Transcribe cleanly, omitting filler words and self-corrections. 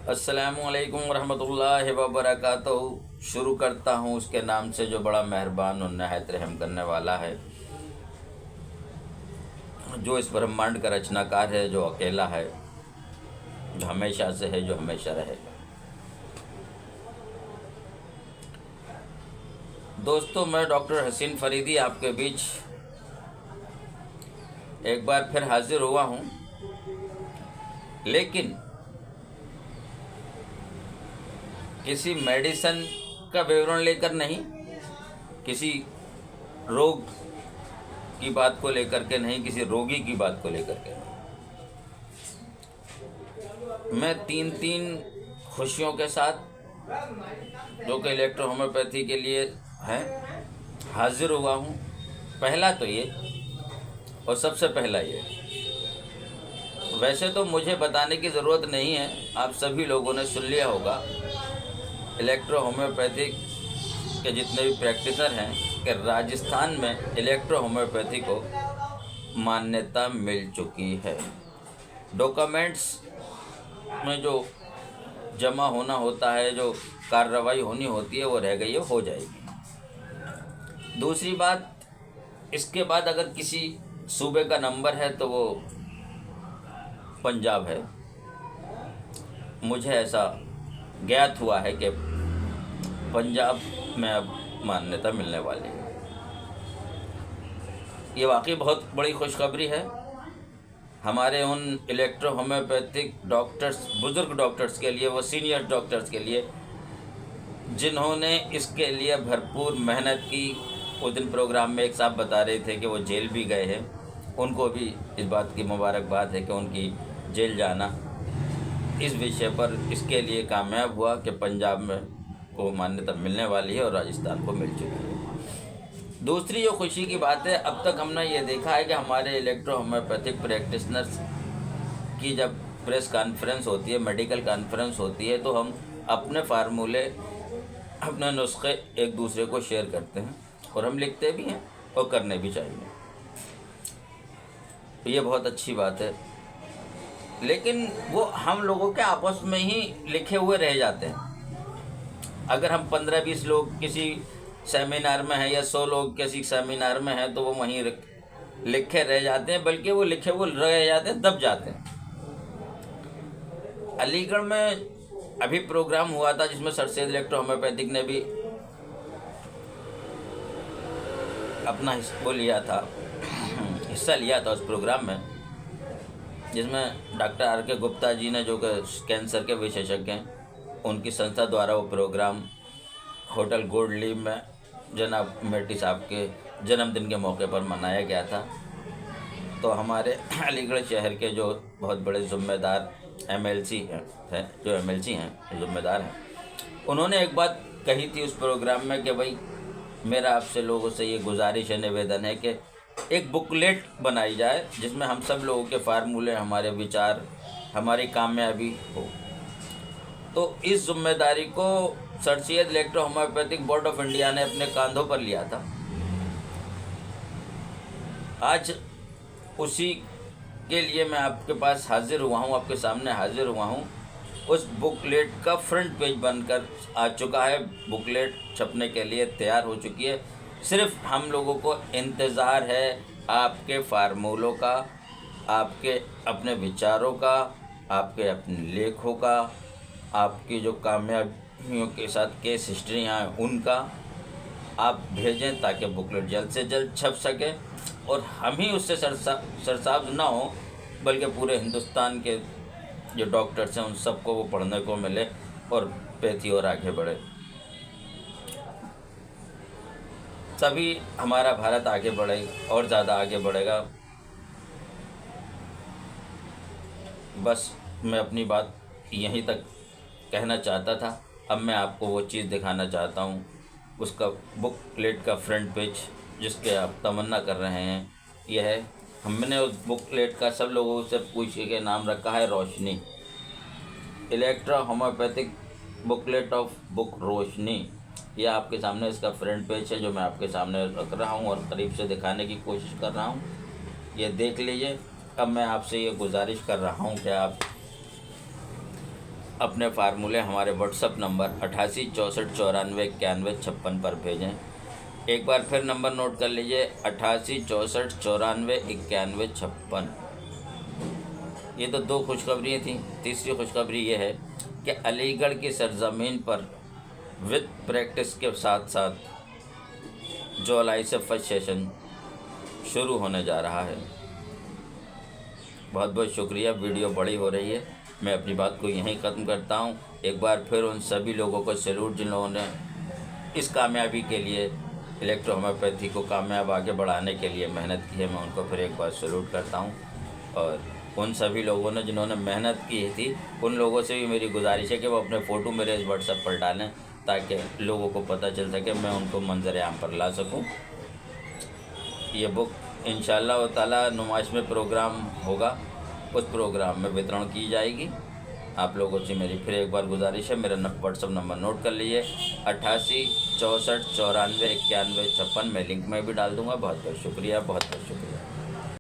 अस्सलामुअलैकुम वरहमतुल्लाहि वबरकातुहू। शुरू करता हूँ उसके नाम से जो बड़ा मेहरबान और नहायत रहम करने वाला है, जो इस ब्रह्मांड का रचनाकार है, जो अकेला है, जो हमेशा से है, जो हमेशा रहेगा। दोस्तों, मैं डॉक्टर हसीन फरीदी आपके बीच एक बार फिर हाजिर हुआ हूँ, लेकिन किसी मेडिसिन का विवरण लेकर नहीं, किसी रोग की बात को लेकर के नहीं, किसी रोगी की बात को लेकर के नहीं। मैं तीन खुशियों के साथ, जो कि इलेक्ट्रो होम्योपैथी के लिए है, हाजिर हुआ हूँ। पहला तो ये, और सबसे पहला ये, वैसे तो मुझे बताने की ज़रूरत नहीं है, आप सभी लोगों ने सुन लिया होगा इलेक्ट्रो होम्योपैथिक के जितने भी प्रैक्टिसर हैं कि राजस्थान में इलेक्ट्रो होम्योपैथी को मान्यता मिल चुकी है। डॉक्यूमेंट्स में जो जमा होना होता है, जो कार्रवाई होनी होती है, वो रह गई है, हो जाएगी। दूसरी बात, इसके बाद अगर किसी सूबे का नंबर है तो वो पंजाब है। मुझे ऐसा ज्ञात हुआ है कि पंजाब में अब मान्यता मिलने वाली है। ये वाकई बहुत बड़ी खुशखबरी है हमारे उन इलेक्ट्रो होम्योपैथिक डॉक्टर्स, बुज़ुर्ग डॉक्टर्स के लिए, वो सीनियर डॉक्टर्स के लिए जिन्होंने इसके लिए भरपूर मेहनत की। उस दिन प्रोग्राम में एक साहब बता रहे थे कि वो जेल भी गए हैं, उनको भी इस बात की मुबारकबाद है कि उनकी जेल जाना इस विषय पर इसके लिए कामयाब हुआ कि पंजाब में को मान्यता मिलने वाली है और राजस्थान को मिल चुकी है। दूसरी जो खुशी की बात है, अब तक हमने ये देखा है कि हमारे इलेक्ट्रो होम्योपैथिक प्रैक्टिशनर्स की जब प्रेस कॉन्फ्रेंस होती है, मेडिकल कॉन्फ्रेंस होती है, तो हम अपने फार्मूले, अपने नुस्खे एक दूसरे को शेयर करते हैं, और हम लिखते भी हैं और करने भी चाहिए। ये बहुत अच्छी बात है, लेकिन वो हम लोगों के आपस में ही लिखे हुए रह जाते हैं। अगर हम 15-20 लोग किसी सेमिनार में हैं या 100 लोग किसी सेमिनार में हैं, तो वो वहीं लिखे रह जाते हैं, बल्कि वो लिखे हुए रह जाते हैं, दब जाते हैं। अलीगढ़ में अभी प्रोग्राम हुआ था जिसमें सर सैयद इलेक्ट्रो होम्योपैथिक ने भी अपना हिस्सा लिया था उस प्रोग्राम में, जिसमें डॉक्टर आर के गुप्ता जी ने, जो कि कैंसर के विशेषज्ञ हैं, उनकी संस्था द्वारा वो प्रोग्राम होटल गोल्ड लीव में जनाब मेटी साहब के जन्मदिन के मौके पर मनाया गया था। तो हमारे अलीगढ़ शहर के जो बहुत बड़े ज़िम्मेदार एमएलसी हैं, ज़िम्मेदार हैं, उन्होंने एक बात कही थी उस प्रोग्राम में कि भाई, मेरा आपसे लोगों से ये गुजारिश है, निवेदन है कि एक बुकलेट बनाई जाए जिसमें हम सब लोगों के फार्मूले, हमारे विचार, हमारी कामयाबी हो। तो इस जिम्मेदारी को sir Syed electro homeopathic board of India ने अपने कांधों पर लिया था। आज उसी के लिए मैं आपके पास हाजिर हुआ हूँ, आपके सामने हाजिर हुआ हूँ। उस बुकलेट का फ्रंट पेज बनकर आ चुका है, बुकलेट छपने के लिए तैयार हो चुकी है। सिर्फ हम लोगों को इंतज़ार है आपके फार्मूलों का, आपके अपने विचारों का, आपके अपने लेखों का, आपकी जो कामयाबियों के साथ केस हिस्ट्रियाँ हैं उनका आप भेजें, ताकि बुकलेट जल्द से जल्द छप सके और हम ही उससे सरसाब ना हो, बल्कि पूरे हिंदुस्तान के जो डॉक्टर्स हैं उन सबको वो पढ़ने को मिले और पैथी और आगे बढ़े। तभी हमारा भारत आगे बढ़ेगा और ज़्यादा आगे बढ़ेगा। बस मैं अपनी बात यहीं तक कहना चाहता था। अब मैं आपको वो चीज़ दिखाना चाहता हूँ, उसका बुकलेट का फ्रंट पेज जिसके आप तमन्ना कर रहे हैं, यह है। हमने उस बुकलेट का सब लोगों से पूछ के नाम रखा है Roshni, electro homoeopathic booklet of book Roshni. यह आपके सामने इसका फ्रंट पेज है, जो मैं आपके सामने रख रहा हूँ और करीब से दिखाने की कोशिश कर रहा हूँ। ये देख लीजिए। अब मैं आपसे ये गुजारिश कर रहा हूँ कि आप अपने फार्मूले हमारे व्हाट्सअप नंबर 88 64 94 91 56 पर भेजें। एक बार फिर नंबर नोट कर लीजिए, 88 64 94 91 56। ये तो 2 खुशखबरियाँ थी। तीसरी खुशखबरी ये है कि अलीगढ़ की सरजमीन पर विद प्रैक्टिस के साथ साथ जुलाई से फर्स्ट सेशन शुरू होने जा रहा है। बहुत बहुत शुक्रिया। वीडियो बड़ी हो रही है, मैं अपनी बात को यहीं ख़त्म करता हूँ। एक बार फिर उन सभी लोगों को सैल्यूट जिन लोगों ने इस कामयाबी के लिए, इलेक्ट्रो होम्योपैथी को कामयाब आगे बढ़ाने के लिए मेहनत की है, मैं उनको फिर एक बार सैल्यूट करता हूँ। और उन सभी लोगों ने जिन्होंने मेहनत की थी, उन लोगों से भी मेरी गुजारिश है कि वो अपने फ़ोटो मेरे इस व्हाट्सएप पर डालें, ताकि लोगों को पता चल सके, मैं उनको मंजर आम पर ला सकूँ। ये बुक इंशाअल्लाह ताला नुमाइश में प्रोग्राम होगा, उस प्रोग्राम में वितरण की जाएगी। आप लोगों से मेरी फिर एक बार गुजारिश है, मेरा व्हाट्सअप नंबर नोट कर लीजिए, 88 64 94 91 56। मैं लिंक में भी डाल दूँगा। बहुत बहुत शुक्रिया, बहुत बहुत शुक्रिया।